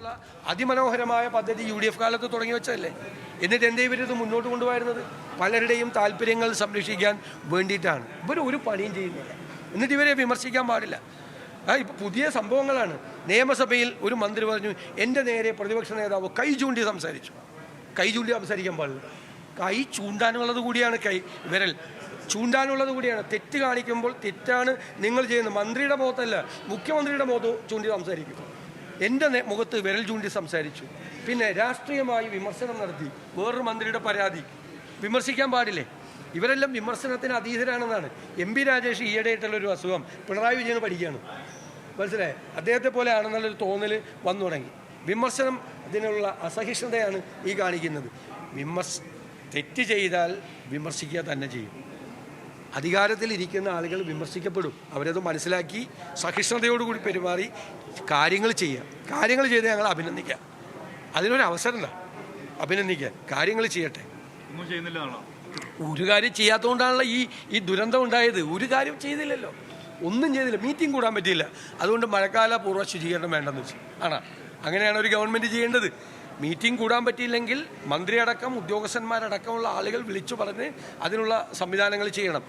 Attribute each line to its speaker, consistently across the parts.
Speaker 1: എന്നുള്ള അതിമനോഹരമായ പദ്ധതി UDF കാലത്ത് തുടങ്ങി വെച്ചതല്ലേ? എന്നിട്ട് എന്തേ ഇവരിത് മുന്നോട്ട് കൊണ്ടുപോയിരുന്നത്? പലരുടെയും താല്പര്യങ്ങൾ സംരക്ഷിക്കാൻ വേണ്ടിയിട്ടാണ്. ഇവർ ഒരു പണിയും ചെയ്യുന്നില്ല. എന്നിട്ട് ഇവരെ വിമർശിക്കാൻ പാടില്ല. ഇപ്പോൾ പുതിയ സംഭവങ്ങളാണ്. നിയമസഭയിൽ ഒരു മന്ത്രി പറഞ്ഞു, എൻ്റെ നേരെ പ്രതിപക്ഷ നേതാവ് കൈ ചൂണ്ടി സംസാരിച്ചു. കൈ ചൂണ്ടി സംസാരിക്കാൻ പാടില്ല. കൈ ചൂണ്ടാനുള്ളത് കൂടിയാണ്, വിരൽ ചൂണ്ടാനുള്ളത് കൂടിയാണ്. തെറ്റ് കാണിക്കുമ്പോൾ തെറ്റാണ് നിങ്ങൾ ചെയ്യുന്നത്. മന്ത്രിയുടെ മുഖത്തല്ല, മുഖ്യമന്ത്രിയുടെ മുഖത്ത് ചൂണ്ടി സംസാരിക്കും. എൻ്റെ മുഖത്ത് വിരൽ ചൂണ്ടി സംസാരിച്ചു. പിന്നെ രാഷ്ട്രീയമായി വിമർശനം നടത്തി. വേറൊരു മന്ത്രിയുടെ പരാതി വിമർശിക്കാൻ പാടില്ലേ? ഇവരെല്ലാം വിമർശനത്തിന് അതീതരാണെന്നാണ്. MP രാജേഷ് ഈയിടെയായിട്ടുള്ളൊരു അസുഖം പിണറായി വിജയന് പഠിക്കുകയാണ്. മനസ്സിലായി? അദ്ദേഹത്തെ പോലെ ആണെന്നുള്ളൊരു തോന്നൽ വന്നു തുടങ്ങി. വിമർശനം അതിനുള്ള അസഹിഷ്ണുതയാണ് ഈ കാണിക്കുന്നത്. തെറ്റ് ചെയ്താൽ വിമർശിക്കുക തന്നെ ചെയ്യും. അധികാരത്തിലിരിക്കുന്ന ആളുകൾ വിമർശിക്കപ്പെടും. അവരത് മനസ്സിലാക്കി സഹിഷ്ണുതയോടുകൂടി പെരുമാറി കാര്യങ്ങൾ ചെയ്യുക. കാര്യങ്ങൾ ചെയ്ത് ഞങ്ങൾ അഭിനന്ദിക്കാം. അതിനൊരു അവസരം അഭിനന്ദിക്കാൻ. കാര്യങ്ങൾ ചെയ്യട്ടെ.
Speaker 2: ഒന്നും ചെയ്യുന്നില്ല.
Speaker 1: ഒരു കാര്യം ചെയ്യാത്തതുകൊണ്ടാണല്ലോ ഈ ദുരന്തം ഉണ്ടായത്. ഒരു കാര്യം ചെയ്തില്ലല്ലോ, ഒന്നും ചെയ്തില്ല. മീറ്റിംഗ് കൂടാൻ പറ്റിയില്ല. അതുകൊണ്ട് മഴക്കാല പൂർവ്വ ശുചീകരണം വേണ്ടെന്ന് വെച്ചു. അങ്ങനെയാണ് ഒരു ഗവൺമെൻറ് ചെയ്യേണ്ടത്. മീറ്റിംഗ് കൂടാൻ പറ്റിയില്ലെങ്കിൽ മന്ത്രിയടക്കം ഉദ്യോഗസ്ഥന്മാരടക്കമുള്ള ആളുകൾ വിളിച്ചു പറഞ്ഞ് അതിനുള്ള സംവിധാനങ്ങൾ ചെയ്യണം.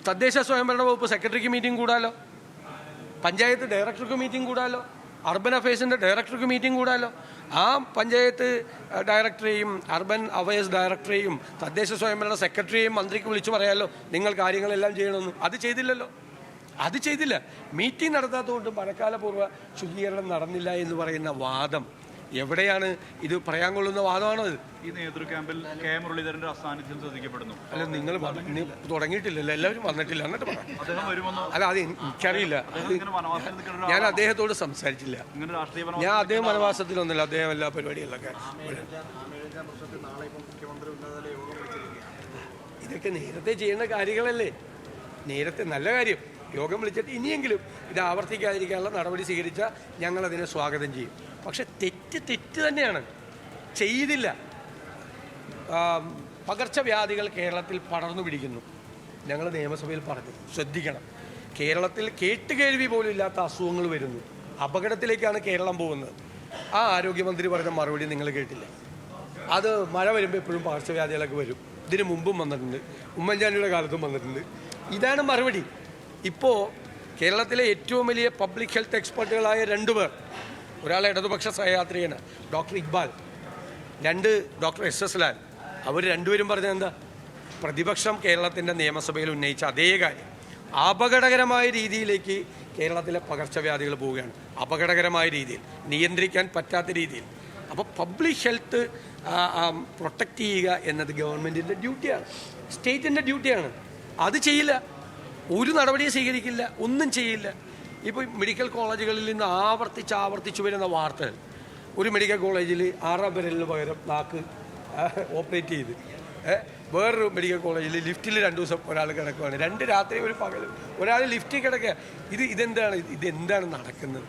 Speaker 1: തദ്ദേശ സ്വയംഭരണ വകുപ്പ് സെക്രട്ടറിക്ക് മീറ്റിംഗ് കൂടാലോ, പഞ്ചായത്ത് ഡയറക്ടർക്ക് മീറ്റിംഗ് കൂടാലോ, അർബൻ അഫയേഴ്സിൻ്റെ ഡയറക്ടർക്ക് മീറ്റിംഗ് കൂടാലോ. ആ പഞ്ചായത്ത് ഡയറക്ടറെയും അർബൻ അഫയേഴ്സ് ഡയറക്ടറെയും തദ്ദേശ സ്വയംഭരണ സെക്രട്ടറിയെയും മന്ത്രിക്ക് വിളിച്ചു പറയാമല്ലോ, നിങ്ങൾ കാര്യങ്ങളെല്ലാം ചെയ്യണമെന്ന്. അത് ചെയ്തില്ലല്ലോ, അത് ചെയ്തില്ല. മീറ്റിംഗ് നടത്താത്തതുകൊണ്ട് മഴക്കാലപൂർവ്വ ശുചീകരണം നടന്നില്ല എന്ന് പറയുന്ന വാദം എവിടെയാണ്? ഇത് പറയാൻ കൊള്ളുന്ന വാദമാണത്.
Speaker 2: ഈ നേതൃ ക്യാമ്പിൽ കെ മുരളീധരന്റെ അസാന്നിധ്യം ശ്രദ്ധിക്കപ്പെടുന്നു.
Speaker 1: അല്ല, നിങ്ങൾ തുടങ്ങിയിട്ടില്ലല്ലോ, എല്ലാവരും വന്നിട്ടില്ല. എന്നിട്ട് പറയാം. അല്ല, അത് എനിക്കറിയില്ല. ഞാൻ അദ്ദേഹത്തോട് സംസാരിച്ചില്ല. ഞാൻ അദ്ദേഹം വനവാസത്തിലൊന്നുമില്ല. അദ്ദേഹം എല്ലാ പരിപാടികളിലൊക്കെ. ഇതൊക്കെ നേരത്തെ ചെയ്യേണ്ട കാര്യങ്ങളല്ലേ? നേരത്തെ നല്ല കാര്യം. യോഗം വിളിച്ചിട്ട് ഇനിയെങ്കിലും ഇത് ആവർത്തിക്കാതിരിക്കാനുള്ള നടപടി സ്വീകരിച്ചാൽ ഞങ്ങളതിനെ സ്വാഗതം ചെയ്യും. പക്ഷെ തെറ്റ് തന്നെയാണ്. ചെയ്തില്ല. പകർച്ചവ്യാധികൾ കേരളത്തിൽ പടർന്നു പിടിക്കുന്നു. ഞങ്ങൾ നിയമസഭയിൽ പറഞ്ഞു, ശ്രദ്ധിക്കണം. കേരളത്തിൽ കേട്ടുകേൾവി പോലും ഇല്ലാത്ത അസുഖങ്ങൾ വരുന്നു. അപകടത്തിലേക്കാണ് കേരളം പോകുന്നത്. ആ ആരോഗ്യമന്ത്രി പറഞ്ഞ മറുപടി നിങ്ങൾ കേട്ടില്ല. അത് മഴ വരുമ്പോൾ എപ്പോഴും പകർച്ചവ്യാധികളൊക്കെ വരും. ഇതിനു മുമ്പും വന്നിട്ടുണ്ട്, ഉമ്മൻചാണ്ടിയുടെ കാലത്തും വന്നിട്ടുണ്ട്. ഇതാണ് മറുപടി. ഇപ്പോൾ കേരളത്തിലെ ഏറ്റവും വലിയ പബ്ലിക് ഹെൽത്ത് എക്സ്പെർട്ടുകളായ 2 പേർ, ഒരാൾ ഇടതുപക്ഷ സഹയാത്രികന് doctor Iqbal, 2 doctor SS Lal, അവർ രണ്ടുപേരും പറഞ്ഞത് എന്താ? പ്രതിപക്ഷം കേരളത്തിൻ്റെ നിയമസഭയിൽ ഉന്നയിച്ച അതേ കാര്യം. അപകടകരമായ രീതിയിലേക്ക് കേരളത്തിലെ പകർച്ചവ്യാധികൾ പോവുകയാണ്. അപകടകരമായ രീതിയിൽ, നിയന്ത്രിക്കാൻ പറ്റാത്ത രീതിയിൽ. അപ്പോൾ പബ്ലിക് ഹെൽത്ത് പ്രൊട്ടക്റ്റ് ചെയ്യുക എന്നത് ഗവൺമെൻറ്റിൻ്റെ ഡ്യൂട്ടിയാണ്, സ്റ്റേറ്റിൻ്റെ ഡ്യൂട്ടിയാണ്. അത് ചെയ്യില്ല. ഒരു നടപടിയും സ്വീകരിക്കില്ല, ഒന്നും ചെയ്യില്ല. ഇപ്പോൾ മെഡിക്കൽ കോളേജുകളിൽ നിന്ന് ആവർത്തിച്ചു വരുന്ന വാർത്തകൾ. ഒരു മെഡിക്കൽ കോളേജിൽ 6 വിരലിന് പകരം നാക്ക് ഓപ്പറേറ്റ് ചെയ്ത്, വേറൊരു മെഡിക്കൽ കോളേജിൽ ലിഫ്റ്റിൽ 2 ദിവസം ഒരാൾ കിടക്കുകയാണ്. 2 രാത്രി 1 പകൽ ഒരാൾ ലിഫ്റ്റിൽ കിടക്കുക. ഇതെന്താണ് നടക്കുന്നത്?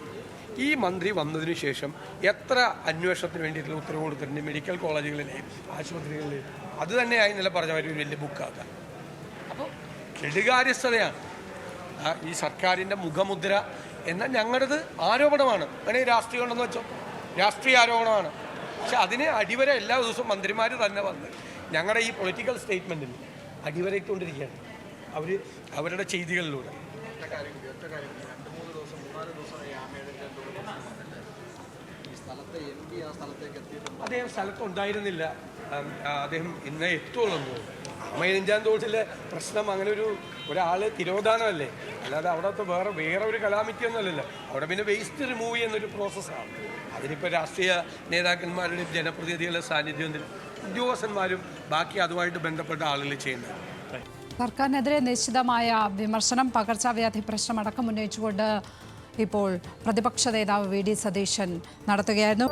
Speaker 1: ഈ മന്ത്രി വന്നതിന് ശേഷം എത്ര അന്വേഷണത്തിന് വേണ്ടിയിട്ടുള്ള ഉത്തരവ് കൊടുത്തിട്ടുണ്ട് മെഡിക്കൽ കോളേജുകളിലെയും ആശുപത്രികളിലെയും. അത് തന്നെയായി നില പറഞ്ഞ ഒരു വലിയ ബുക്കാക്കാം. അപ്പോൾ കെടുകാര്യസ്ഥതയാണ് ഈ സർക്കാരിൻ്റെ മുഖമുദ്ര എന്നാൽ ഞങ്ങളുടേത് ആരോപണമാണ്. അങ്ങനെ രാഷ്ട്രീയം ഉണ്ടെന്ന് വെച്ചോ, രാഷ്ട്രീയ ആരോപണമാണ്. പക്ഷെ അതിന് അടിവര എല്ലാ ദിവസവും മന്ത്രിമാർ തന്നെ വന്ന് ഞങ്ങളുടെ ഈ പൊളിറ്റിക്കൽ സ്റ്റേറ്റ്മെൻറ്റിൽ അടിവരയിട്ടുകൊണ്ടിരിക്കുകയാണ് അവരുടെ ചെയ്തികളിലൂടെ. അദ്ദേഹം സ്ഥലത്തുണ്ടായിരുന്നില്ല. അദ്ദേഹം ഇന്നേ എത്തുള്ളൂ. അമ്മയഞ്ചാൻ തോട്ടിലെ പ്രശ്നം അങ്ങനെ ഒരാൾ തിരോധാനമല്ലേ, അല്ലാതെ അവിടുത്തെ വേറെ ഒരു കലാമിറ്റി ഒന്നുമല്ലല്ലോ. അവിടെ പിന്നെ വേസ്റ്റ് റിമൂവ് ചെയ്യുന്നൊരു പ്രോസസ്സാണ്. അതിനിപ്പോൾ രാഷ്ട്രീയ നേതാക്കന്മാരുടെയും ജനപ്രതിനിധികളുടെ സാന്നിധ്യം ഉദ്യോഗസ്ഥന്മാരും ബാക്കി അതുമായിട്ട് ബന്ധപ്പെട്ട ആളുകൾ ചെയ്യുന്നത്.
Speaker 3: സർക്കാരിനെതിരെ നിശ്ചിതമായ വിമർശനം, പകർച്ചവ്യാധി പ്രശ്നമടക്കം ഉന്നയിച്ചുകൊണ്ട് ഇപ്പോൾ പ്രതിപക്ഷ നേതാവ് VD സതീശൻ നടത്തുകയായിരുന്നു.